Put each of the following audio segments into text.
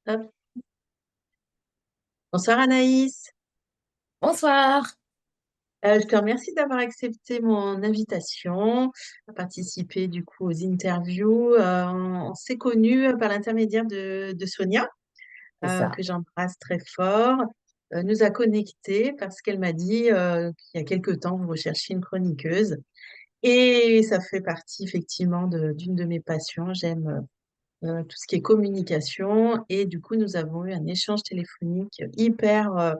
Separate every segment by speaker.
Speaker 1: Hop. Bonsoir Anaïs.
Speaker 2: Bonsoir,
Speaker 1: Je te remercie d'avoir accepté mon invitation à participer du coup aux interviews. On s'est connus par l'intermédiaire de Sonia,
Speaker 2: c'est ça.
Speaker 1: que j'embrasse très fort. Nous a connectés parce qu'elle m'a dit qu'il y a quelque temps vous recherchiez une chroniqueuse. Et ça fait partie effectivement d'une de mes passions. J'aime tout ce qui est communication. Et du coup, nous avons eu un échange téléphonique hyper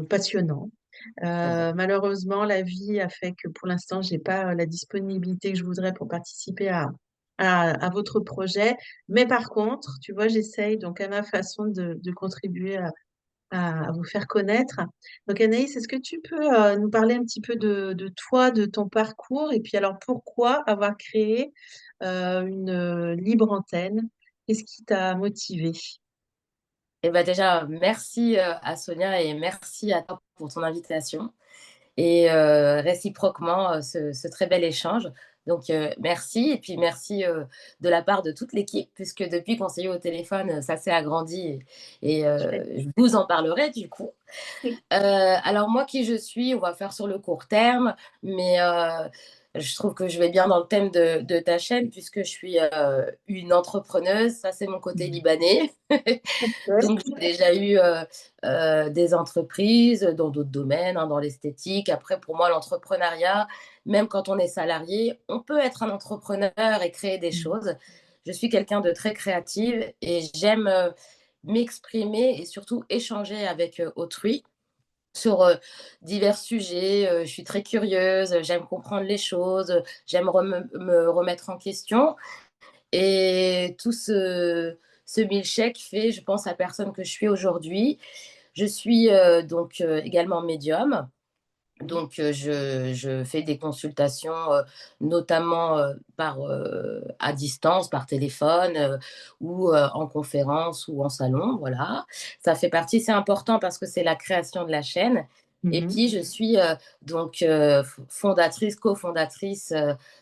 Speaker 1: passionnant.
Speaker 2: Très bien.
Speaker 1: Malheureusement, la vie a fait que pour l'instant, j'ai pas la disponibilité que je voudrais pour participer à votre projet. Mais par contre, tu vois, j'essaye donc à ma façon de contribuer à vous faire connaître. Donc Anaïs, est-ce que tu peux nous parler un petit peu de toi, de ton parcours, et puis alors pourquoi avoir créé une libre antenne? Qu'est-ce qui t'a motivé?
Speaker 2: Et ben déjà, merci à Sonia et merci à toi pour ton invitation et réciproquement ce très bel échange. Donc merci et puis merci de la part de toute l'équipe puisque depuis qu'on s'est eu au téléphone, ça s'est agrandi je vous en parlerai du coup. Alors moi, qui je suis, on va faire sur le court terme, mais je trouve que je vais bien dans le thème de ta chaîne puisque je suis une entrepreneuse. Ça, c'est mon côté libanais. Donc, j'ai déjà eu des entreprises dans d'autres domaines, hein, dans l'esthétique. Après, pour moi, l'entrepreneuriat, même quand on est salarié, on peut être un entrepreneur et créer des choses. Je suis quelqu'un de très créative et j'aime m'exprimer et surtout échanger avec autrui sur divers sujets. Je suis très curieuse, j'aime comprendre les choses, j'aime me remettre en question. Et tout ce milkshake fait, je pense, la personne que je suis aujourd'hui. Je suis donc également médium. Donc, je fais des consultations, notamment à distance, par téléphone, ou en conférence ou en salon. Voilà. Ça fait partie, c'est important parce que c'est la création de la chaîne. Et
Speaker 1: Mhm.
Speaker 2: puis, je suis donc fondatrice, cofondatrice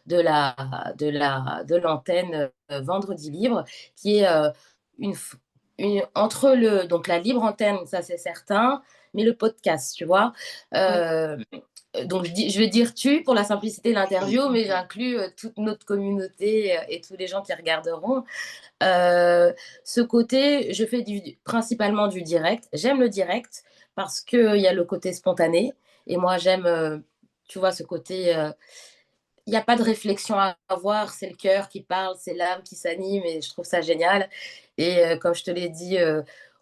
Speaker 2: de l'antenne Vendredi Libre, qui est une, donc la libre antenne, ça c'est certain, mais le podcast, tu vois.
Speaker 1: Ouais.
Speaker 2: Euh, donc je vais dire tu pour la simplicité de l'interview, mais j'inclus toute notre communauté et tous les gens qui regarderont. Euh, Ce côté, je fais principalement du direct. J'aime le direct parce qu'il y a le côté spontané. Et moi, j'aime, tu vois, ce côté. Il n'y a pas de réflexion à avoir, c'est le cœur qui parle, c'est l'âme qui s'anime et je trouve ça génial. Et comme je te l'ai dit,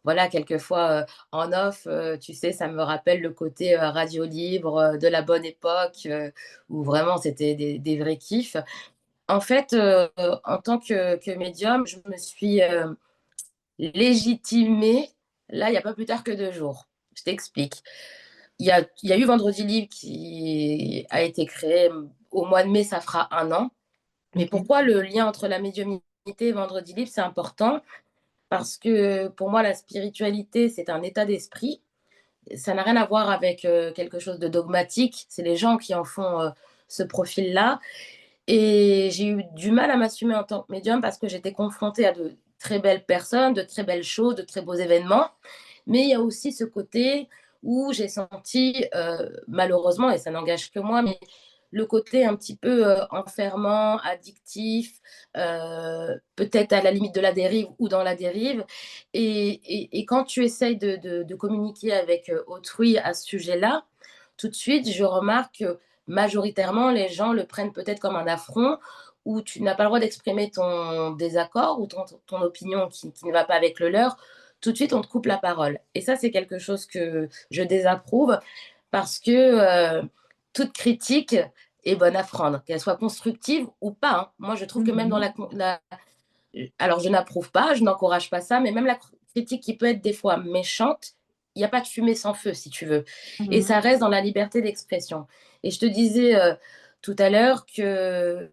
Speaker 2: voilà, quelquefois en off, tu sais, ça me rappelle le côté radio libre de la bonne époque où vraiment c'était des vrais kiffs. En fait, en tant que médium, je me suis légitimée, là, il n'y a pas plus tard que 2 jours. Je t'explique. Il y a eu Vendredi Libre qui a été créé au mois de mai, ça fera 1 an. Mais
Speaker 1: Ok.
Speaker 2: pourquoi le lien entre la médiumnité et Vendredi Libre, c'est important? Parce que pour moi, la spiritualité, c'est un état d'esprit. Ça n'a rien à voir avec quelque chose de dogmatique. C'est les gens qui en font ce profil-là. Et j'ai eu du mal à m'assumer en tant que médium parce que j'étais confrontée à de très belles personnes, de très belles choses, de très beaux événements. Mais il y a aussi ce côté où j'ai senti, malheureusement, et ça n'engage que moi, mais le côté un petit peu enfermant, addictif, peut-être à la limite de la dérive ou dans la dérive. Et quand tu essayes de communiquer avec autrui à ce sujet-là, tout de suite, je remarque que majoritairement, les gens le prennent peut-être comme un affront où tu n'as pas le droit d'exprimer ton désaccord ou ton opinion qui ne va pas avec le leur. Tout de suite, on te coupe la parole. Et ça, c'est quelque chose que je désapprouve parce que toute critique est bonne à prendre, qu'elle soit constructive ou pas, hein. Moi, je trouve que même dans
Speaker 1: Mhm.
Speaker 2: alors, je n'approuve pas, je n'encourage pas ça, mais même la critique qui peut être des fois méchante, il n'y a pas de fumée sans feu, si tu veux. Et
Speaker 1: Mhm.
Speaker 2: ça reste dans la liberté d'expression. Et je te disais tout à l'heure que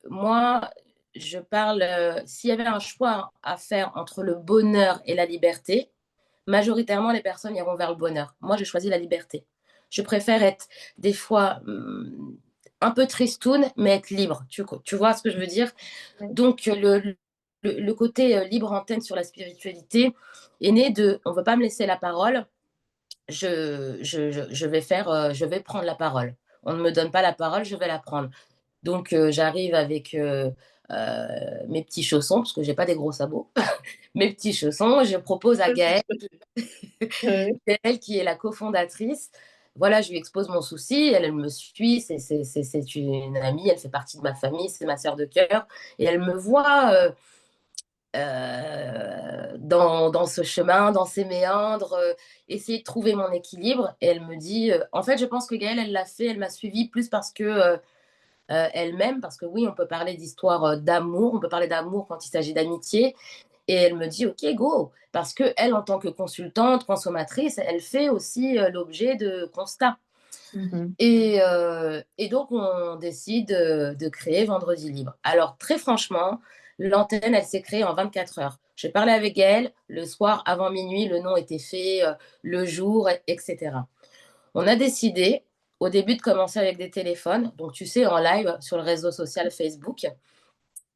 Speaker 2: moi, je parle, s'il y avait un choix à faire entre le bonheur et la liberté, majoritairement, les personnes iront vers le bonheur. Moi, j'ai choisi la liberté. Je préfère être des fois un peu tristoun, mais être libre. Tu vois ce que je veux dire?
Speaker 1: Ouais.
Speaker 2: Donc, le côté libre antenne sur la spiritualité est né de on ne veut pas me laisser la parole, je vais prendre la parole. On ne me donne pas la parole, je vais la prendre. Donc, j'arrive avec mes petits chaussons, parce que j'ai pas des gros sabots, mes petits chaussons, je propose à Gaëlle,
Speaker 1: Ouais.
Speaker 2: Gaëlle qui est la cofondatrice. Voilà, je lui expose mon souci, elle me suit, c'est une amie, elle fait partie de ma famille, c'est ma sœur de cœur, et elle me voit dans ce chemin, dans ces méandres, essayer de trouver mon équilibre. Et elle me dit, en fait, je pense que Gaëlle, elle l'a fait, elle m'a suivie plus parce que elle-même, parce que oui, on peut parler d'histoire d'amour, on peut parler d'amour quand il s'agit d'amitié. Et elle me dit, OK, go, parce que elle, en tant que consultante, consommatrice, elle fait aussi l'objet de constats.
Speaker 1: Mhm.
Speaker 2: Et donc, on décide de créer Vendredi Libre. Alors, très franchement, l'antenne, elle s'est créée en 24 heures. J'ai parlé avec elle le soir avant minuit, le nom était fait, le jour, etc. On a décidé au début de commencer avec des téléphones, donc tu sais, en live sur le réseau social Facebook.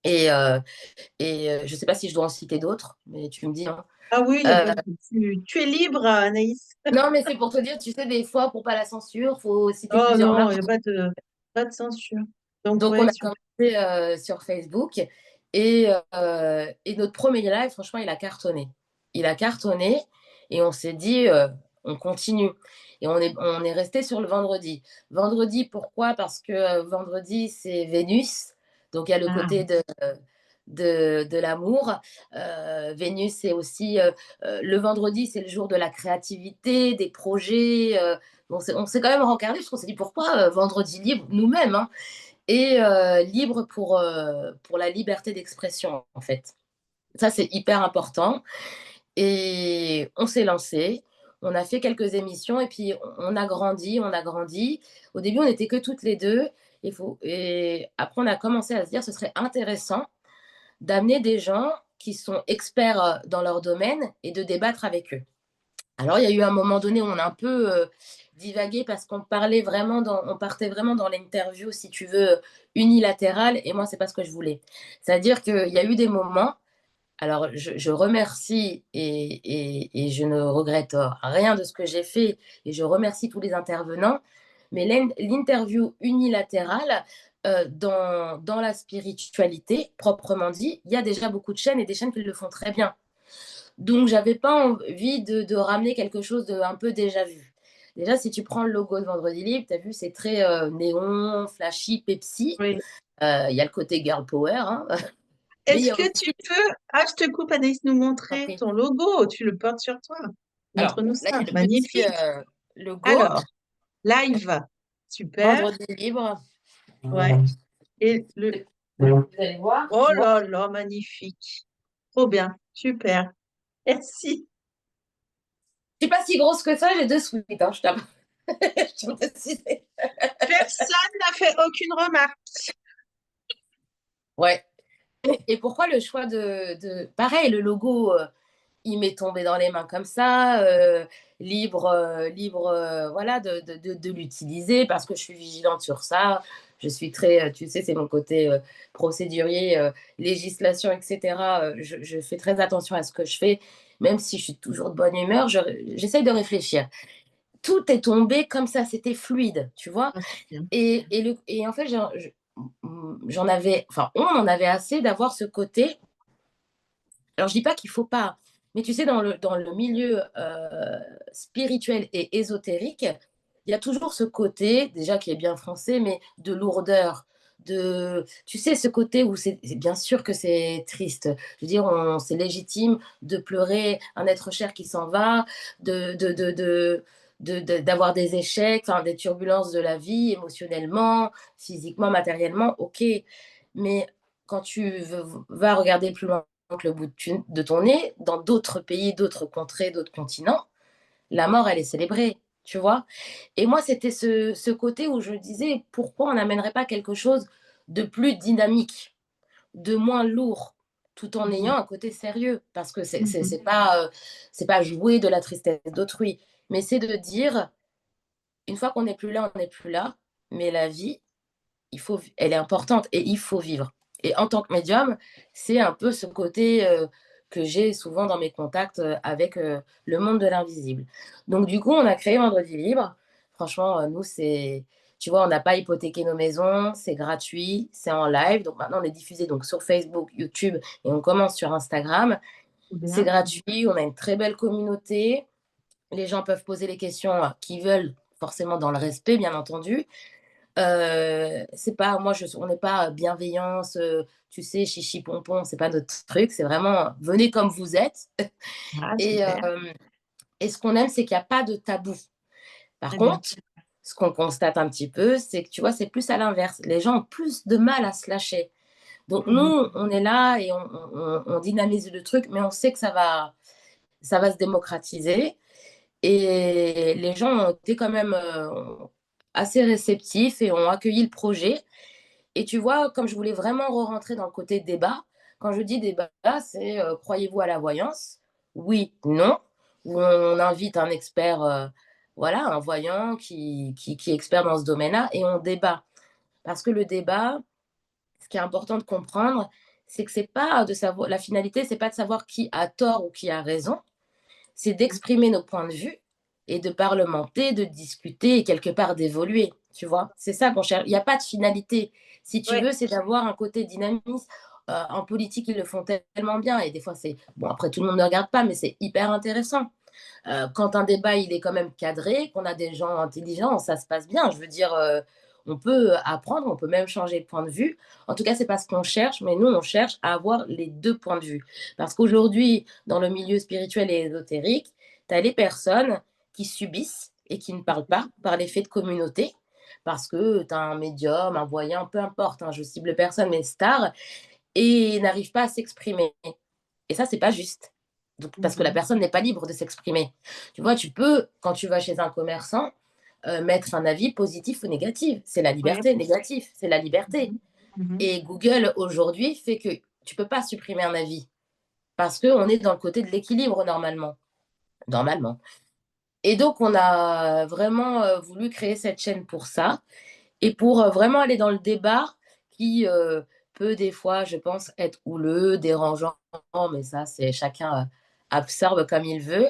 Speaker 2: Et, je ne sais pas si je dois en citer d'autres, mais tu me dis, hein.
Speaker 1: Ah oui, y a
Speaker 2: Euh,
Speaker 1: pas de... tu es libre, Anaïs.
Speaker 2: non, mais c'est pour te dire, tu sais, des fois, pour pas la censure, il faut citer
Speaker 1: Oh
Speaker 2: plusieurs
Speaker 1: non,
Speaker 2: marques.
Speaker 1: il n'y a pas de censure. Donc,
Speaker 2: Donc, on
Speaker 1: ouais,
Speaker 2: a
Speaker 1: super.
Speaker 2: commencé sur Facebook et notre premier live, franchement, il a cartonné. Il a cartonné et on s'est dit, on continue. Et on est resté sur le vendredi. Vendredi, pourquoi? Parce que vendredi, c'est Vénus. Donc, il y a le
Speaker 1: Ah,
Speaker 2: côté de l'amour. Vénus, c'est aussi le vendredi, c'est le jour de la créativité, des projets. On s'est quand même rencardé parce qu'on s'est dit pourquoi vendredi libre nous-mêmes, hein, et libre pour la liberté d'expression, en fait. Ça, c'est hyper important. Et on s'est lancé, on a fait quelques émissions et puis on a grandi, on a grandi. Au début, on n'était que toutes les deux. Et après, on a commencé à se dire ce serait intéressant d'amener des gens qui sont experts dans leur domaine et de débattre avec eux. Alors, il y a eu un moment donné où on a un peu divagué parce on partait vraiment dans l'interview, si tu veux, unilatérale, et moi, c'est pas ce que je voulais. C'est-à-dire qu'il y a eu des moments, alors je remercie et je ne regrette rien de ce que j'ai fait, et je remercie tous les intervenants, mais l'interview unilatérale, dans la spiritualité, proprement dit, il y a déjà beaucoup de chaînes et des chaînes qui le font très bien. Donc, j'avais pas envie de ramener quelque chose de un peu déjà vu. Déjà, si tu prends le logo de Vendredi Libre, tu as vu, c'est très néon, flashy, Pepsi.
Speaker 1: oui.
Speaker 2: Il y a le côté girl power, hein. Mais il y
Speaker 1: Est-ce
Speaker 2: a
Speaker 1: que
Speaker 2: aussi,
Speaker 1: tu peux, je te coupe, Anaïs, nous montrer
Speaker 2: compris.
Speaker 1: ton logo? Tu le portes sur toi.
Speaker 2: Alors,
Speaker 1: Montre-nous
Speaker 2: bon, là, il
Speaker 1: ça.
Speaker 2: y a le petit
Speaker 1: Magnifique.
Speaker 2: logo,
Speaker 1: Alors, live. Super.
Speaker 2: Vendredi Libre.
Speaker 1: Ouais. Et le,
Speaker 2: Vous allez voir,
Speaker 1: oh
Speaker 2: tu vois.
Speaker 1: là là, magnifique. Trop bien. Super. Merci.
Speaker 2: Je suis pas si grosse que ça, j'ai 2 sweats, hein, je t'avoue. Je tiens à préciser.
Speaker 1: Personne n'a fait aucune remarque.
Speaker 2: Ouais. Et pourquoi le choix pareil, le logo, il m'est tombé dans les mains comme ça, libre, voilà, de l'utiliser parce que je suis vigilante sur ça. Je suis très, tu sais, c'est mon côté procédurier, législation, etc. Je fais très attention à ce que je fais, même si je suis toujours de bonne humeur, j'essaye de réfléchir. Tout est tombé comme ça, c'était fluide, tu vois.
Speaker 1: Ah, c'est bien.
Speaker 2: Et en fait, j'en avais, enfin, on en avait assez d'avoir ce côté, alors, je dis pas qu'il faut pas, mais tu sais, dans le milieu spirituel et ésotérique, il y a toujours ce côté, déjà qui est bien français, mais de lourdeur. Tu sais, ce côté où c'est bien sûr que c'est triste. Je veux dire, c'est légitime de pleurer un être cher qui s'en va, d'avoir des échecs, enfin, des turbulences de la vie, émotionnellement, physiquement, matériellement, ok. Mais quand tu vas regarder plus loin que le bout de ton nez, dans d'autres pays, d'autres contrées, d'autres continents, la mort, elle est célébrée, tu vois. Et moi, c'était ce côté où je disais, pourquoi on n'amènerait pas quelque chose de plus dynamique, de moins lourd, tout en
Speaker 1: Mhm.
Speaker 2: ayant un côté sérieux, parce que
Speaker 1: Mhm.
Speaker 2: c'est pas jouer de la tristesse d'autrui, mais c'est de dire, une fois qu'on n'est plus là, on n'est plus là, mais la vie, elle est importante et il faut vivre. Et en tant que médium, c'est un peu ce côté que j'ai souvent dans mes contacts avec le monde de l'invisible. Donc, du coup, on a créé Vendredi Libre. Franchement, nous, c'est, tu vois, on n'a pas hypothéqué nos maisons, c'est gratuit, c'est en live. Donc, maintenant, on est diffusé donc, sur Facebook, YouTube et on commence sur Instagram. C'est
Speaker 1: Bien.
Speaker 2: gratuit, on a une très belle communauté. Les gens peuvent poser les questions qu'ils veulent, forcément dans le respect, bien entendu. C'est pas, on n'est pas bienveillance, tu sais, chichi pompon, c'est pas notre truc. C'est vraiment venez comme vous êtes.
Speaker 1: Ah,
Speaker 2: Et,
Speaker 1: super.
Speaker 2: et ce qu'on aime, c'est qu'il n'y a pas de tabou. Par
Speaker 1: Très bien.
Speaker 2: contre, ce qu'on constate un petit peu, c'est que tu vois, c'est plus à l'inverse. Les gens ont plus de mal à se lâcher. Donc nous,
Speaker 1: Mhm.
Speaker 2: on est là et on dynamise le truc, mais on sait que ça va se démocratiser. Et les gens ont été quand même assez réceptifs et ont accueilli le projet. Et tu vois, comme je voulais vraiment re-rentrer dans le côté débat, quand je dis débat, c'est croyez-vous à la voyance? Oui, non. Ou on invite un expert, voilà, un voyant qui est expert dans ce domaine-là, et on débat. Parce que le débat, ce qui est important de comprendre, c'est que c'est pas de savoir, la finalité, c'est pas de savoir qui a tort ou qui a raison, c'est d'exprimer nos points de vue et de parlementer, de discuter et quelque part d'évoluer. Tu vois, c'est ça qu'on cherche. Il n'y a pas de finalité. Si tu
Speaker 1: Ouais.
Speaker 2: veux, c'est d'avoir un côté dynamisme. En politique, ils le font tellement bien. Et des fois, c'est. Bon, après, tout le monde ne regarde pas, mais c'est hyper intéressant. Quand un débat, il est quand même cadré, qu'on a des gens intelligents, ça se passe bien. Je veux dire, on peut apprendre, on peut même changer de point de vue. En tout cas, c'est pas ce qu'on cherche, mais nous, on cherche à avoir les deux points de vue. Parce qu'aujourd'hui, dans le milieu spirituel et ésotérique, tu as les personnes qui subissent et qui ne parlent pas par l'effet de communauté. Parce que tu as un médium, un voyant, peu importe, hein, je cible personne, mais star, et n'arrive pas à s'exprimer. Et ça, c'est pas juste. Donc, parce que la
Speaker 1: Mhm.
Speaker 2: personne n'est pas libre de s'exprimer. Tu vois, tu peux, quand tu vas chez un commerçant, mettre un avis positif ou négatif. C'est la
Speaker 1: Ouais.
Speaker 2: liberté. Négatif, c'est la liberté.
Speaker 1: Mhm. Mhm.
Speaker 2: Et Google, aujourd'hui, fait que tu peux pas supprimer un avis. Parce qu'on est dans le côté de l'équilibre, normalement. Normalement. Et donc, on a vraiment voulu créer cette chaîne pour ça. Et pour vraiment aller dans le débat qui peut des fois, je pense, être houleux, dérangeant, mais ça, c'est chacun absorbe comme il veut.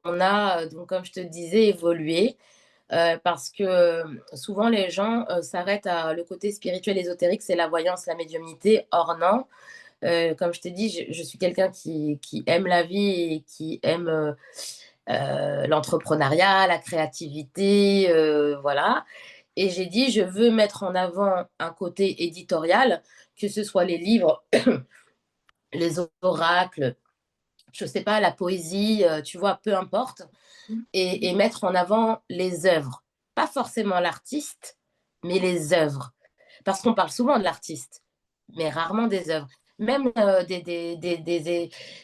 Speaker 2: On a, donc, comme je te disais, évolué parce que souvent les gens s'arrêtent à le côté spirituel ésotérique, c'est la voyance, la médiumnité. Or, non. Comme je t'ai dit, je suis quelqu'un qui aime la vie et qui aime l'entrepreneuriat, la créativité, voilà. Et j'ai dit, je veux mettre en avant un côté éditorial, que ce soit les livres, les oracles, je sais pas, la poésie, tu vois, peu importe, et mettre en avant les œuvres. Pas forcément l'artiste, mais les œuvres. Parce qu'on parle souvent de l'artiste, mais rarement des œuvres. Même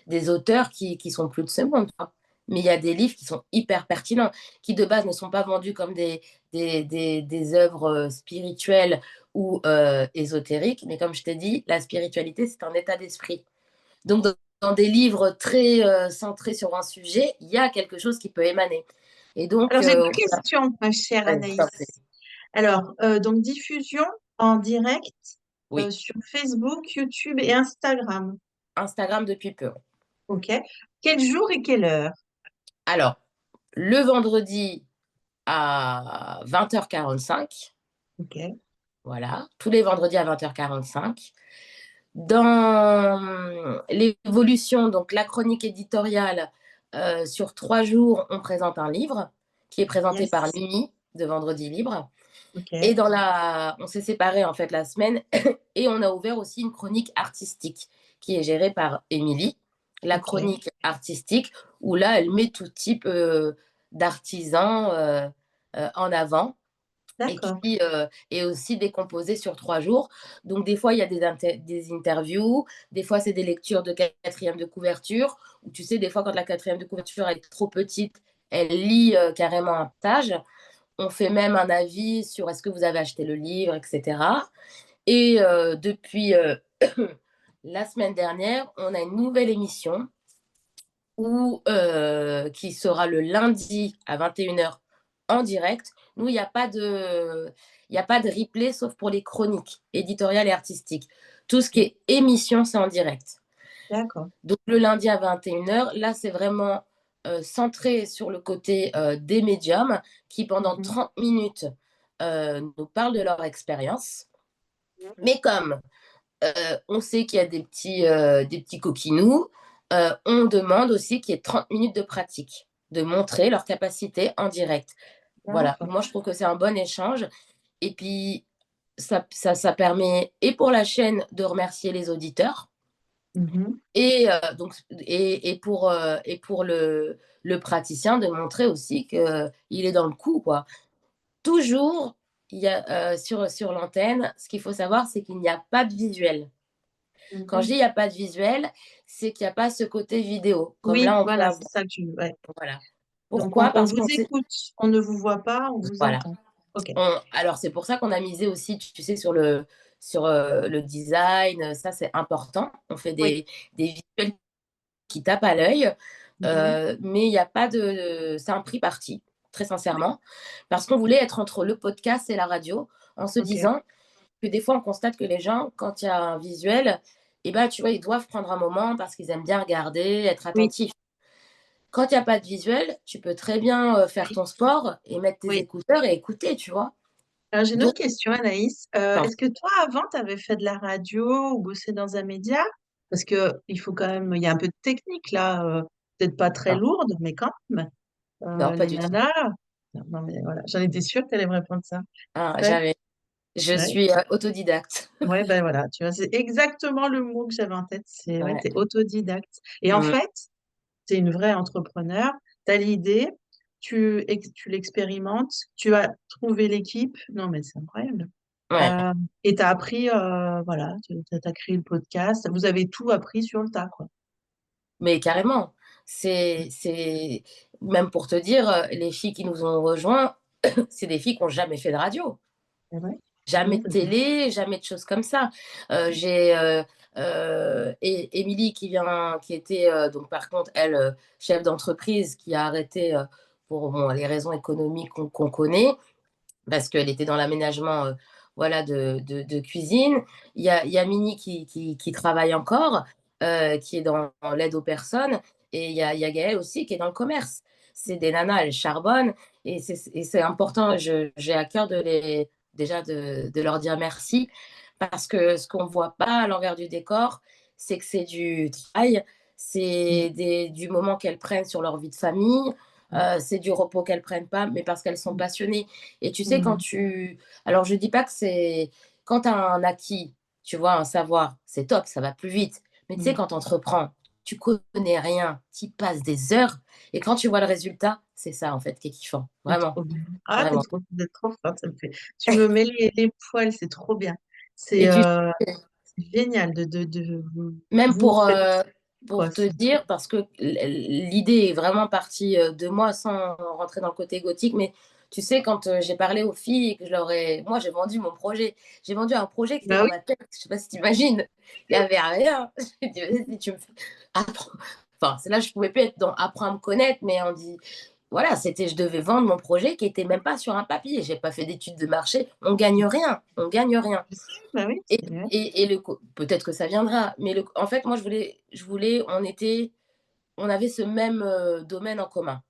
Speaker 2: des auteurs qui sont plus de ce monde. Hein. Mais il y a des livres qui sont hyper pertinents, qui de base ne sont pas vendus comme des œuvres spirituelles ou ésotériques. Mais comme je t'ai dit, la spiritualité, c'est un état d'esprit. Donc, dans des livres très centrés sur un sujet, il y a quelque chose qui peut émaner. Et donc,
Speaker 1: Alors, j'ai deux questions, ma chère
Speaker 2: ouais,
Speaker 1: Anaïs. Alors, donc, diffusion en direct
Speaker 2: oui,
Speaker 1: sur Facebook, YouTube et Instagram.
Speaker 2: Instagram depuis peu.
Speaker 1: OK. Quel jour et quelle heure?
Speaker 2: Alors, le vendredi à 20h45,
Speaker 1: OK.
Speaker 2: voilà, tous les vendredis à 20h45. Dans l'évolution, donc la chronique éditoriale, sur 3 jours, on présente un livre qui est présenté par
Speaker 1: Yes.
Speaker 2: Mimi de Vendredi Libre. Et
Speaker 1: OK.
Speaker 2: on s'est séparés en fait la semaine et on a ouvert aussi une chronique artistique qui est gérée par Émilie. La
Speaker 1: OK.
Speaker 2: chronique artistique où là, elle met tout type d'artisans en avant et
Speaker 1: D'accord.
Speaker 2: qui est aussi décomposé sur 3 jours. Donc, des fois, il y a des interviews, des fois, c'est des lectures de quatrième de couverture. Ou tu sais, des fois, quand la quatrième de couverture est trop petite, elle lit carrément un page. On fait même un avis sur est-ce que vous avez acheté le livre, etc. Et depuis la semaine dernière, on a une nouvelle émission qui sera le lundi à 21h en direct. Nous, il y a pas de replay sauf pour les chroniques éditoriales et artistiques. Tout ce qui
Speaker 1: Ok.
Speaker 2: est émission, c'est en direct.
Speaker 1: D'accord.
Speaker 2: Donc le lundi à 21h, là, c'est vraiment centré sur le côté des médiums qui, pendant
Speaker 1: Mhm.
Speaker 2: 30 minutes, nous parlent de leur expérience. Mais comme on sait qu'il y a des petits coquinous, on demande aussi qu'il y ait 30 minutes de pratique, de montrer leur capacité en direct. Voilà,
Speaker 1: D'accord.
Speaker 2: moi je trouve que c'est un bon échange. Et puis, ça permet, et pour la chaîne, de remercier les auditeurs,
Speaker 1: Mhm.
Speaker 2: et pour le praticien, de montrer aussi qu'il est dans le coup, quoi. Toujours, il y a, sur l'antenne, ce qu'il faut savoir, c'est qu'il n'y a pas de visuel. Quand je dis
Speaker 1: Mhm.
Speaker 2: il n'y a pas de visuel, c'est qu'il n'y a pas ce côté vidéo, comme
Speaker 1: Oui,
Speaker 2: là on peut
Speaker 1: voilà, c'est
Speaker 2: avoir.
Speaker 1: ça que tu... ouais.
Speaker 2: Voilà.
Speaker 1: Donc,
Speaker 2: Pourquoi?
Speaker 1: on
Speaker 2: Parce
Speaker 1: vous
Speaker 2: qu'on sait.
Speaker 1: écoute, on ne vous voit pas, on vous
Speaker 2: Voilà.
Speaker 1: entend. Ok.
Speaker 2: Alors c'est pour ça qu'on a misé aussi, tu sais, sur le design. Ça, c'est important. On fait
Speaker 1: Oui.
Speaker 2: des visuels qui tapent à l'œil,
Speaker 1: Mhm.
Speaker 2: mais il n'y a pas de. C'est un prix parti, très sincèrement, parce qu'on voulait être entre le podcast et la radio, en se
Speaker 1: Ok.
Speaker 2: disant que des fois, on constate que les gens, quand il y a un visuel, eh ben, tu vois, ils doivent prendre un moment parce qu'ils aiment bien regarder, être
Speaker 1: Oui.
Speaker 2: attentifs. Quand il n'y a pas de visuel, tu peux très bien faire
Speaker 1: Oui.
Speaker 2: ton sport et mettre tes
Speaker 1: Oui.
Speaker 2: écouteurs et écouter, tu vois.
Speaker 1: Alors, j'ai une
Speaker 2: Donc,
Speaker 1: autre question, Anaïs.
Speaker 2: enfin,
Speaker 1: Est-ce que toi, avant, tu avais fait de la radio ou bossé dans un média? Parce que il faut quand même, il y a un peu de technique là, peut-être pas très
Speaker 2: non,
Speaker 1: lourde, mais quand même.
Speaker 2: non, pas
Speaker 1: Les
Speaker 2: du tout.
Speaker 1: nanas. Non, non, mais voilà, j'en étais sûre que tu allais me répondre ça.
Speaker 2: Hein,
Speaker 1: Ouais,
Speaker 2: je
Speaker 1: ouais.
Speaker 2: suis autodidacte.
Speaker 1: Ouais, ben voilà, tu vois, c'est exactement le mot que j'avais en tête. C'est ouais,
Speaker 2: Ouais.
Speaker 1: t'es autodidacte. Et en
Speaker 2: Mm,
Speaker 1: fait, tu es une vraie entrepreneur. Tu as l'idée, tu l'expérimentes, tu as trouvé l'équipe. Non, mais c'est incroyable.
Speaker 2: ouais.
Speaker 1: Euh, et tu as appris, voilà, tu as créé le podcast. Vous avez tout appris sur le tas, quoi.
Speaker 2: Mais carrément. C'est même pour te dire, les filles qui nous ont rejoints, c'est des filles qui n'ont jamais fait de radio.
Speaker 1: C'est vrai?
Speaker 2: Jamais
Speaker 1: Non,
Speaker 2: de
Speaker 1: parce
Speaker 2: télé, jamais de choses comme ça. J'ai Émilie qui était, donc par contre, elle, chef d'entreprise, qui a arrêté pour bon, les raisons économiques qu'on connaît, parce qu'elle était dans l'aménagement voilà, de cuisine. Il y a Mini qui travaille encore, qui est dans l'aide aux personnes. Et il y a Gaëlle aussi qui est dans le commerce. C'est des nanas, elles charbonnent. Et c'est important, j'ai à cœur déjà de leur dire merci. Parce que ce qu'on ne voit pas à l'envers du décor, c'est que c'est du travail,
Speaker 1: que-
Speaker 2: du moment qu'elles prennent sur leur vie de famille, c'est du repos qu'elles prennent pas, mais parce qu'elles sont passionnées. Et tu sais,
Speaker 1: Mhm.
Speaker 2: Alors, je dis pas que c'est. Quand tu as un acquis, tu vois, un savoir, c'est top, ça va plus vite. Mais tu sais,
Speaker 1: Mhm.
Speaker 2: quand tu entreprends, tu connais rien, tu passes des heures. Et quand tu vois le résultat, c'est ça, en fait, qui est kiffant.
Speaker 1: C'est
Speaker 2: Vraiment,
Speaker 1: trop bien. Ah,
Speaker 2: vraiment.
Speaker 1: t'es trop forte, ça me fait. Tu me mets les poils, c'est trop bien. C'est
Speaker 2: Et tu
Speaker 1: génial
Speaker 2: même
Speaker 1: vous faites quoi.
Speaker 2: pour te dire, parce que l'idée est vraiment partie de moi sans rentrer dans le côté gothique, mais tu sais, quand j'ai parlé aux filles et que je leur ai. Moi, j'ai vendu mon projet. J'ai vendu un projet qui était
Speaker 1: Bah
Speaker 2: dans
Speaker 1: oui,
Speaker 2: ma tête. Je sais pas si tu imagines. Il n'y avait rien. J'ai dit, vas-y, tu me fais. Apprends. Enfin, c'est là, je pouvais plus être dans apprendre à me connaître, mais on dit. Voilà, c'était, je devais vendre mon projet qui était même pas sur un papier. J'ai pas fait d'études de marché. On gagne rien. On gagne rien.
Speaker 1: je sais, bah oui,
Speaker 2: Et,
Speaker 1: c'est vrai.
Speaker 2: peut-être que ça viendra, mais en fait, moi, on avait ce même domaine en commun.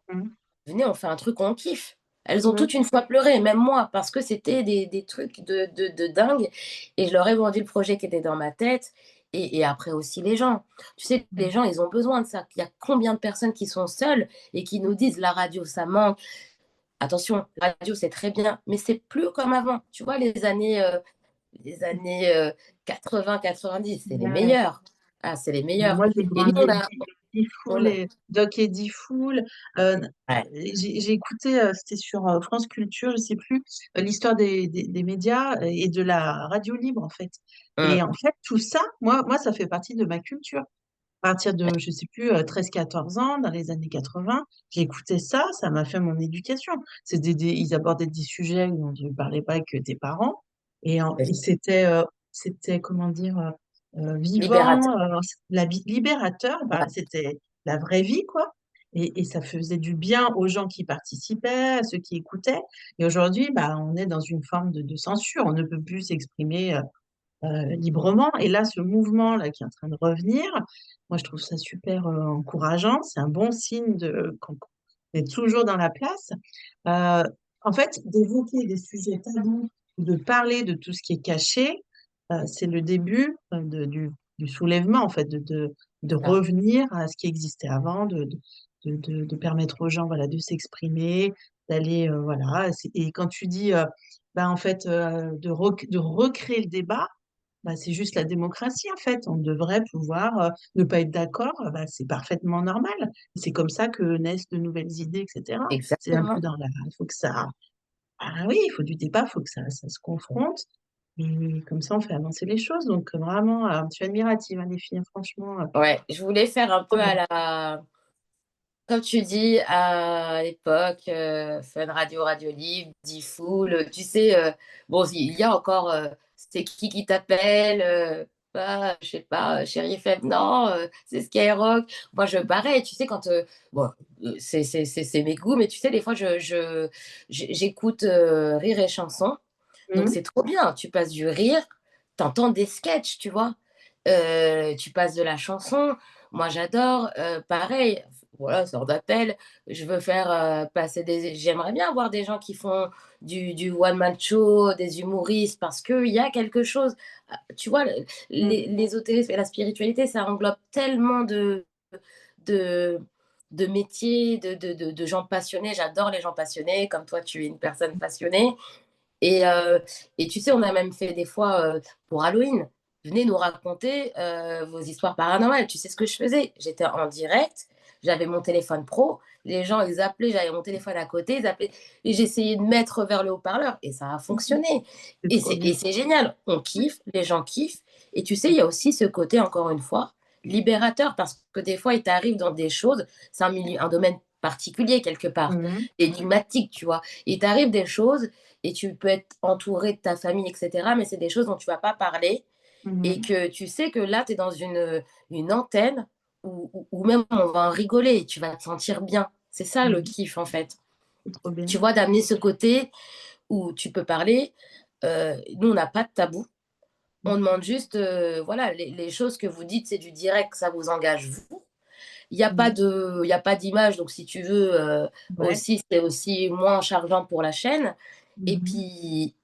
Speaker 1: Mhm.
Speaker 2: Venez, on fait un truc qu'on kiffe. Elles ont
Speaker 1: Ouais.
Speaker 2: toutes une fois pleuré, même moi, parce que c'était des trucs de dingue. Et je leur ai vendu le projet qui était dans ma tête. Et après aussi les gens. Tu sais, les gens, ils ont besoin de ça. Il y a combien de personnes qui sont seules et qui nous disent la radio, ça manque. Attention, la radio, c'est très bien, mais c'est plus comme avant. Tu vois, les années 80-90, c'est les
Speaker 1: Ouais.
Speaker 2: meilleurs. Ah, c'est les meilleurs.
Speaker 1: Moi, j'ai
Speaker 2: Et nous,
Speaker 1: grandi avec
Speaker 2: on
Speaker 1: Diffoul
Speaker 2: a-
Speaker 1: et Doc et Diffoul. Euh,
Speaker 2: ouais.
Speaker 1: j'ai écouté, c'était sur France Culture, je sais plus, l'histoire des médias et de la radio libre, en fait. Et
Speaker 2: Hum,
Speaker 1: en fait, tout ça, moi, ça fait partie de ma culture. À partir de, je sais plus, 13-14 ans, dans les années 80, j'ai écouté ça, ça m'a fait mon éducation. Ils abordaient des sujets dont tu ne parlais pas avec tes parents. Et c'était, comment dire,
Speaker 2: libérateur.
Speaker 1: vivant, libérateur, bah,
Speaker 2: Ouais.
Speaker 1: c'était la vraie vie, quoi. Et ça faisait du bien aux gens qui participaient, à ceux qui écoutaient. Et aujourd'hui, bah, on est dans une forme de censure. On ne peut plus s'exprimer librement. Et là, ce mouvement-là qui est en train de revenir, moi, je trouve ça super encourageant. C'est un bon signe qu'on est toujours dans la place. Euh, En fait, d'évoquer des sujets tabous, de parler de tout ce qui est caché, c'est le début du soulèvement, en fait, de
Speaker 2: Ça.
Speaker 1: revenir à ce qui existait avant, de permettre aux gens, voilà, de s'exprimer, d'aller, voilà. Et quand tu dis, bah, en fait, de recréer le débat, bah, c'est juste la démocratie, en fait. On devrait pouvoir ne pas être d'accord, bah, c'est parfaitement normal. C'est comme ça que naissent de nouvelles idées, etc. C'est un peu
Speaker 2: Exactement.
Speaker 1: dans la... Il faut que ça... Ah oui, il faut du débat, il faut que ça se confronte. Et comme ça, on fait avancer les choses. Donc, vraiment, je suis admirative, hein, les filles, hein, franchement.
Speaker 2: Ouais, je voulais faire un peu
Speaker 1: Bravo.
Speaker 2: à la, comme tu dis, à l'époque, Fun Radio, Radio Libre, Diffoul, tu sais, bon, il y a encore, c'est qui t'appelle, je sais pas, Chérie FM, non, c'est Skyrock. Moi, pareil, tu sais, quand, bon, c'est mes goûts, mais tu sais, des fois, j'écoute Rire et Chanson, donc
Speaker 1: Mhm.
Speaker 2: c'est trop bien, tu passes du rire, t'entends des sketchs, tu vois. Tu passes de la chanson, moi j'adore, pareil, voilà, sort d'appel, je veux faire passer des... J'aimerais bien avoir des gens qui font du one-man show, des humoristes, parce qu'il y a quelque chose, tu vois,
Speaker 1: Mhm.
Speaker 2: l'ésotérisme et la spiritualité, ça englobe tellement de, de métiers, de gens passionnés, j'adore les gens passionnés, comme toi tu es une personne passionnée, et, euh, et tu sais, on a même fait des fois pour Halloween. Venez nous raconter vos histoires paranormales. Tu sais ce que je faisais? J'étais en direct, j'avais mon téléphone pro, les gens ils appelaient, j'avais mon téléphone à côté, ils appelaient, et j'essayais de mettre vers le haut-parleur et ça a fonctionné.
Speaker 1: C'est
Speaker 2: Et
Speaker 1: trop
Speaker 2: c'est
Speaker 1: bien.
Speaker 2: et c'est génial, on kiffe, les gens kiffent. Et tu sais, il y a aussi ce côté, encore une fois, libérateur parce que des fois, il t'arrive dans des choses, c'est un milieu, un domaine particulier quelque part,
Speaker 1: Mhm.
Speaker 2: énigmatique, tu vois. Il t'arrive des choses et tu peux être entouré de ta famille, etc. Mais c'est des choses dont tu vas pas parler et
Speaker 1: Mhm.
Speaker 2: que tu sais que là, tu es dans une antenne où même on va en rigoler et tu vas te sentir bien. C'est ça le
Speaker 1: Mhm.
Speaker 2: kiff, en fait.
Speaker 1: C'est trop bien.
Speaker 2: Tu vois, d'amener ce côté où tu peux parler. Nous, on n'a pas de tabou. On demande juste, voilà, les choses que vous dites, c'est du direct, ça vous engage vous.
Speaker 1: Mhm.
Speaker 2: Il y a pas d'image, donc si tu veux,
Speaker 1: Ouais.
Speaker 2: aussi, c'est aussi moins chargeant pour la chaîne.
Speaker 1: Mhm.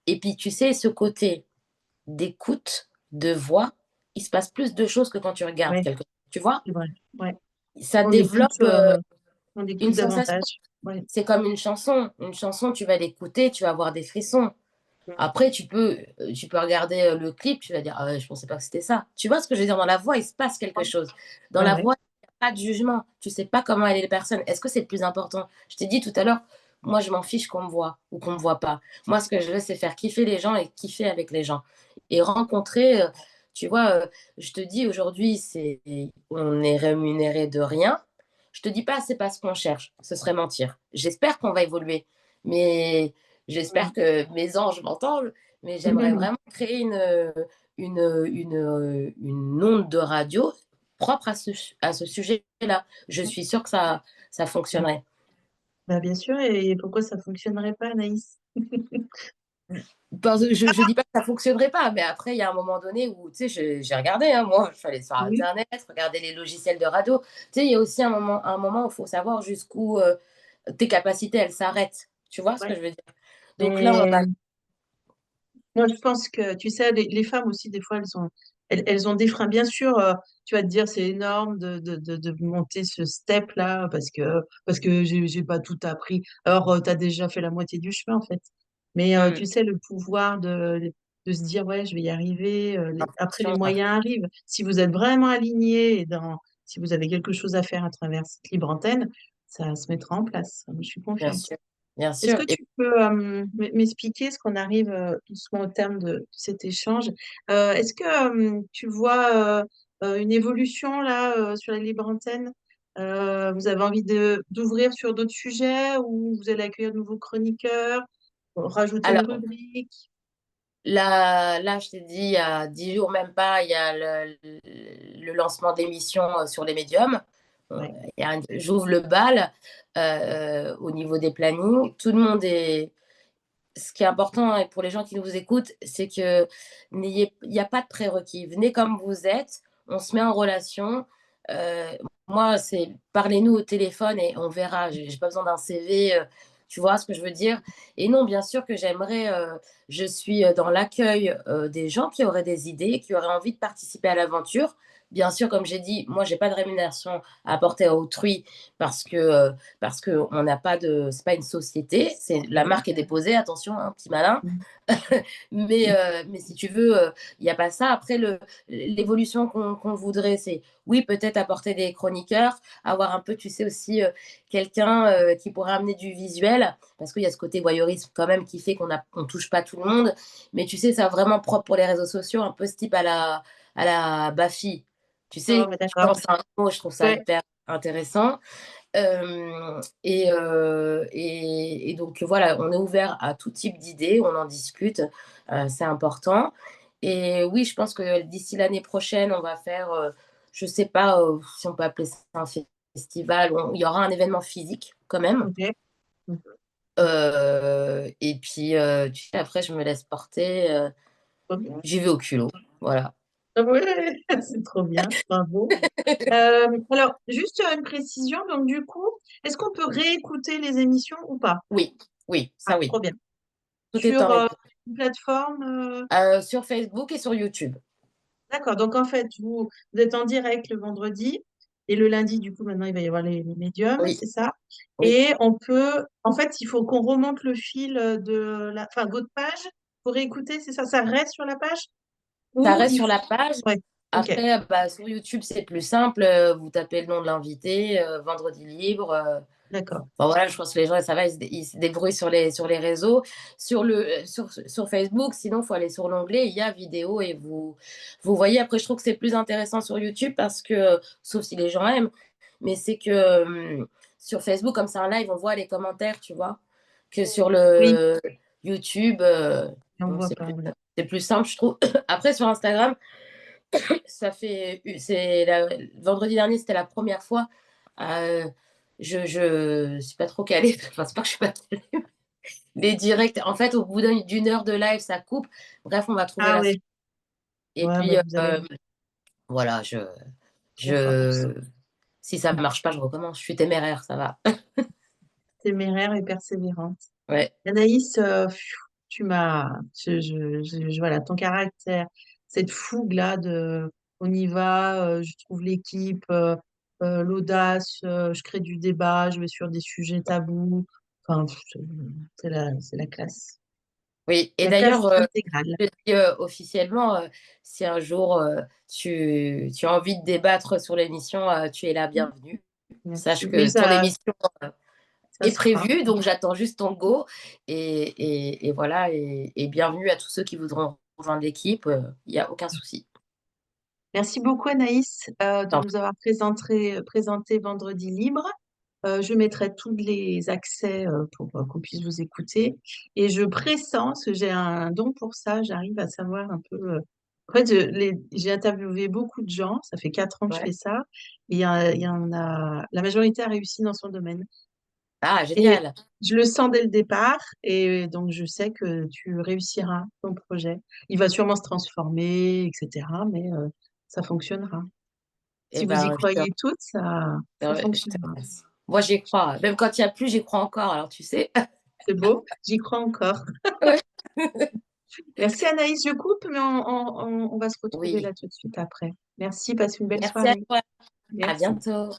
Speaker 2: Et puis, tu sais, ce côté d'écoute, de voix, il se passe plus de choses que quand tu regardes
Speaker 1: Ouais,
Speaker 2: quelque chose. Tu vois,
Speaker 1: c'est vrai. Ouais.
Speaker 2: ça
Speaker 1: On écoute,
Speaker 2: développe
Speaker 1: on
Speaker 2: une
Speaker 1: écoute
Speaker 2: sensation.
Speaker 1: davantage. Ouais.
Speaker 2: C'est comme une chanson. Une chanson, tu vas l'écouter, tu vas avoir des frissons. Après, tu peux regarder le clip, tu vas dire, ah ouais, je pensais pas que c'était ça. Tu vois ce que je veux dire? Dans la voix, il se passe quelque chose. Dans
Speaker 1: Ouais,
Speaker 2: la
Speaker 1: ouais.
Speaker 2: voix, il n'y a pas de jugement. Tu sais pas comment elle est la personne. Est-ce que c'est le plus important? Je t'ai dit tout à l'heure, moi, je m'en fiche qu'on me voit ou qu'on me voit pas. Moi, ce que je veux, c'est faire kiffer les gens et kiffer avec les gens. Et rencontrer, tu vois, je te dis aujourd'hui, on est rémunéré de rien. Je te dis pas, c'est pas ce qu'on cherche. Ce serait mentir. J'espère qu'on va évoluer. Mais j'espère que mes anges m'entendent, mais j'aimerais
Speaker 1: Mhm.
Speaker 2: vraiment créer une onde de radio propre à ce sujet-là. Je suis sûre que ça fonctionnerait.
Speaker 1: Bah, bien sûr, et pourquoi ça fonctionnerait pas, Anaïs?
Speaker 2: Parce que je ne dis pas que ça fonctionnerait pas, mais après, il y a un moment donné où, tu sais, j'ai regardé, hein, moi, je suis allée sur
Speaker 1: Oui.
Speaker 2: Internet, regarder les logiciels de radio. Tu sais, il y a aussi un moment où il faut savoir jusqu'où tes capacités, elles s'arrêtent. Tu vois ce que
Speaker 1: Ouais.
Speaker 2: je veux dire? Donc là, on
Speaker 1: Mais
Speaker 2: a...
Speaker 1: moi, je pense que, tu sais, les femmes aussi, des fois, elles ont des freins. Bien sûr, tu vas te dire, c'est énorme de monter ce step-là parce que j'ai pas tout appris. Alors, tu as déjà fait la moitié du chemin, en fait. Mais
Speaker 2: Hmm,
Speaker 1: tu sais, le pouvoir de se dire, ouais, je vais y arriver. Après, les
Speaker 2: attention,
Speaker 1: moyens arrivent. Si vous êtes vraiment aligné et si vous avez quelque chose à faire à travers cette libre antenne, ça se mettra en place. Je suis
Speaker 2: bien
Speaker 1: confiante.
Speaker 2: sûr, bien
Speaker 1: Est-ce
Speaker 2: sûr.
Speaker 1: que tu peux m'expliquer ce qu'on arrive doucement au terme de cet échange? Est-ce que tu vois une évolution là sur la libre antenne? Vous avez envie d'ouvrir sur d'autres sujets ou vous allez accueillir de nouveaux chroniqueurs, rajouter une
Speaker 2: Alors,
Speaker 1: rubrique?
Speaker 2: là, je t'ai dit, il y a 10 jours, même pas, il y a le lancement de l'émission sur les médiums.
Speaker 1: Ouais.
Speaker 2: J'ouvre le bal au niveau des plannings. Tout le monde est. Ce qui est important et pour les gens qui nous écoutent, c'est que il n'y a pas de prérequis. Venez comme vous êtes, on se met en relation. Euh, Moi, c'est parlez-nous au téléphone et on verra. J'ai pas besoin d'un CV. Tu vois ce que je veux dire? Et non, bien sûr que j'aimerais. Je suis dans l'accueil des gens qui auraient des idées, qui auraient envie de participer à l'aventure. Bien sûr, comme j'ai dit, moi, j'ai pas de rémunération à apporter à autrui parce que on n'a pas de, c'est pas une société, c'est la
Speaker 1: Oui.
Speaker 2: marque est déposée, attention, un petit malin.
Speaker 1: Mm.
Speaker 2: Mais si tu veux, il n'y a pas ça. Après, l'évolution qu'on voudrait, c'est oui, peut-être apporter des chroniqueurs, avoir un peu, tu sais, aussi quelqu'un qui pourrait amener du visuel, parce qu'il y a ce côté voyeurisme quand même qui fait qu'on touche pas tout le monde. Mais tu sais, c'est vraiment propre pour les réseaux sociaux, un peu ce type à la Bafi. Tu
Speaker 1: Oh,
Speaker 2: sais,
Speaker 1: mais
Speaker 2: tu
Speaker 1: d'accord.
Speaker 2: lances un mot, je trouve ça
Speaker 1: Ouais.
Speaker 2: hyper intéressant. Et donc voilà, on est ouvert à tout type d'idées, on en discute, c'est important. Et oui, je pense que d'ici l'année prochaine, on va faire, je sais pas si on peut appeler ça un festival, il y aura un événement physique quand même.
Speaker 1: Ok. Mm.
Speaker 2: Et puis, tu sais, après, je me laisse porter,
Speaker 1: Trop bien.
Speaker 2: j'y vais au culot. Voilà.
Speaker 1: Ah ouais, c'est trop bien. Bravo. Alors, juste une précision. Donc, du coup, est-ce qu'on peut réécouter les émissions ou pas?
Speaker 2: Oui, oui,
Speaker 1: Ah,
Speaker 2: ça oui.
Speaker 1: trop bien.
Speaker 2: Tout est
Speaker 1: Sur
Speaker 2: en replay.
Speaker 1: une plateforme.
Speaker 2: Sur Facebook et sur YouTube.
Speaker 1: D'accord. Donc, en fait, vous êtes en direct le vendredi et le lundi, du coup, maintenant, il va y avoir les médiums,
Speaker 2: Oui,
Speaker 1: c'est ça?
Speaker 2: oui.
Speaker 1: Et on peut, en fait, il faut qu'on remonte le fil enfin, votre page pour réécouter, c'est ça? Ça reste sur la page?
Speaker 2: Ça
Speaker 1: Ou
Speaker 2: reste
Speaker 1: il
Speaker 2: sur
Speaker 1: faut.
Speaker 2: la page.
Speaker 1: Ouais. Ok.
Speaker 2: Après, bah, sur YouTube, c'est plus simple. Vous tapez le nom de l'invité, Vendredi libre.
Speaker 1: D'accord.
Speaker 2: Enfin, voilà, je pense que les gens, ça va, ils se débrouillent sur les réseaux. Sur Facebook, sinon, il faut aller sur l'onglet, il y a vidéo et vous voyez. Après, je trouve que c'est plus intéressant sur YouTube parce que, sauf si les gens aiment, mais c'est que sur Facebook, comme c'est un live, on voit les commentaires, tu vois, que sur
Speaker 1: Oui,
Speaker 2: le YouTube,
Speaker 1: on
Speaker 2: bon,
Speaker 1: voit pas, oui.
Speaker 2: c'est plus simple, je trouve. Après, sur Instagram, vendredi dernier, c'était la première fois. Euh, je suis pas trop calée. Enfin, c'est pas que je suis pas calée. Les directs, en fait, au bout d'une heure de live, ça coupe. Bref, on va trouver
Speaker 1: Ah
Speaker 2: la
Speaker 1: oui.
Speaker 2: solution. Et
Speaker 1: Ouais, bah,
Speaker 2: puis,
Speaker 1: vous allez.
Speaker 2: voilà,
Speaker 1: D'accord.
Speaker 2: je, si ça marche pas, je recommence. Je suis téméraire, ça va.
Speaker 1: Téméraire et persévérante.
Speaker 2: Ouais.
Speaker 1: Anaïs, tu m'as, voilà, ton caractère, cette fougue-là on y va, je trouve l'équipe, l'audace, je crée du débat, je vais sur des sujets tabous. Enfin, c'est la classe.
Speaker 2: Oui. Et
Speaker 1: La classe
Speaker 2: d'ailleurs,
Speaker 1: intégrale.
Speaker 2: je dis officiellement, si un jour tu as envie de débattre sur l'émission, tu es la bienvenue.
Speaker 1: Merci.
Speaker 2: Sache
Speaker 1: Oui,
Speaker 2: que ton
Speaker 1: ça,
Speaker 2: émission
Speaker 1: ça
Speaker 2: est
Speaker 1: se fera.
Speaker 2: prévu, donc j'attends juste ton go. Et voilà, et bienvenue à tous ceux qui voudront rejoindre l'équipe. Il n'y a aucun souci.
Speaker 1: Merci beaucoup, Anaïs, de
Speaker 2: Tant
Speaker 1: nous avoir présenté Vendredi Libre. Je mettrai tous les accès pour qu'on puisse vous écouter. Et je pressens que j'ai un don pour ça. J'arrive à savoir un peu. En fait, j'ai interviewé beaucoup de gens. Ça fait 4 ans que je
Speaker 2: ouais.
Speaker 1: fais ça. Et il y en a. La majorité a réussi dans son domaine.
Speaker 2: Ah,
Speaker 1: Et
Speaker 2: génial.
Speaker 1: je le sens dès le départ. Et donc, je sais que tu réussiras ton projet. Il va sûrement se transformer, etc. Mais ça fonctionnera.
Speaker 2: Eh
Speaker 1: Si vous y
Speaker 2: ben,
Speaker 1: croyez toutes, ça
Speaker 2: je te
Speaker 1: fonctionnera.
Speaker 2: remercie. Moi, j'y crois. Même quand il n'y a plus, j'y crois encore. Alors, tu sais.
Speaker 1: C'est beau, j'y crois encore.
Speaker 2: Ouais.
Speaker 1: Merci Anaïs, je coupe, mais on va se retrouver
Speaker 2: Oui.
Speaker 1: là tout de suite après. Merci, passe une belle
Speaker 2: Merci à
Speaker 1: soirée.
Speaker 2: toi. À
Speaker 1: Merci.
Speaker 2: bientôt.